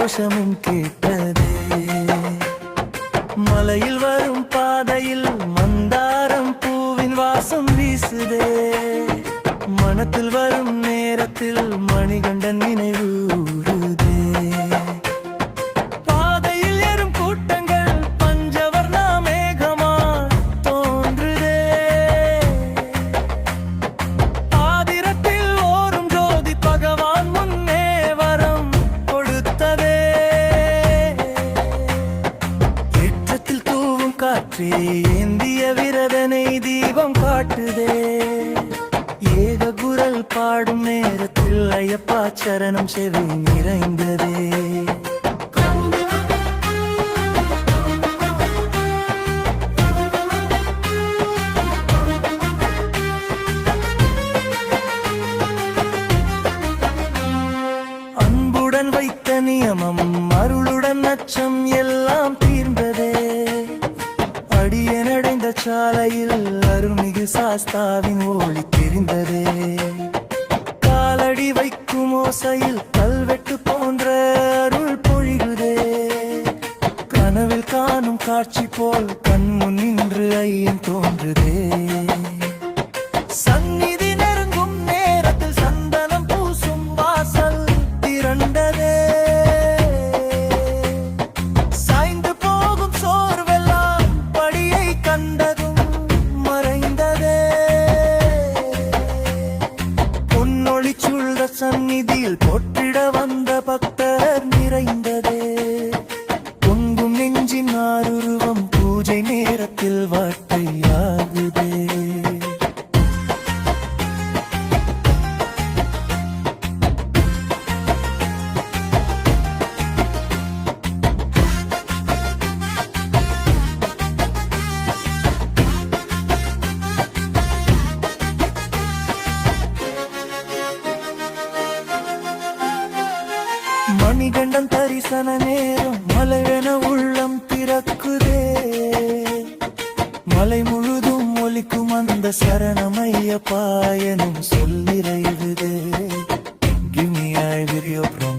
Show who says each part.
Speaker 1: கோஷமும் கேட்டதே. மலையில் வரும் பாதையில் மந்தாரம் பூவின் வாசம் வீசுதே. மனத்தில் வரும் நேரத்தில் மணிகண்டன் நினைவு ஊறுதே. பாதையில் ஏறும் கூட்டங்கள் பஞ்சவர்ண மேகமாய் தோன்றுதே. ஆதிரத்தில் ஓரும் ஜோதி பகவான் முன்னே வரம் கொடுத்ததே. ஏற்றத்தில் தூவும் காற்றே ஏந்திய விரதனை தீபம் காட்டுதே. ஏக குரல் பாடும் நேரத்தில் ஐயப்பா சரணம் செவி நிறைந்ததே. அன்புடன் வைத்த நியமம் அருளுடன் அச்சம் எல்லாம் தீர்ந்ததே. அடியனடைந்த சாலையில் அருள்மிகு சாஸ்தாவின் ஒளி தெரிந்ததே. காலடி வைக்கும் ஓசையில் கல்வெட்டு போன்ற அருள் பொழிகுதே. கனவில் காணும் காட்சி போல் கண்முன் நின்று ஐயன் தோன்றுதே. சந்நிதி நெருங்கும் நேரத்தில் சந்தனம் பூசும் வாசல் திரண்டதே. சாய்ந்து போகும் சோர்வெல்லாம் படியை கண்டதும் மறைந்ததே. பொன்னொளி சூழ்ந்த சந்நிதியில் போற்றிட வந்த பக்தர் நிறைந்ததே. பொங்கும் நெஞ்சின் ஆருருவம் பூஜை நேரத்தில் வார்த்தையாகுதே. மணிகண்டன் தரிசன நேரம் மலைவென உள்ளம் திறக்குதே. மலை முழுதும் ஒலிக்கும் அந்த சரணமைய பாயனும் சொல்லிறைவுதே. Give me a video from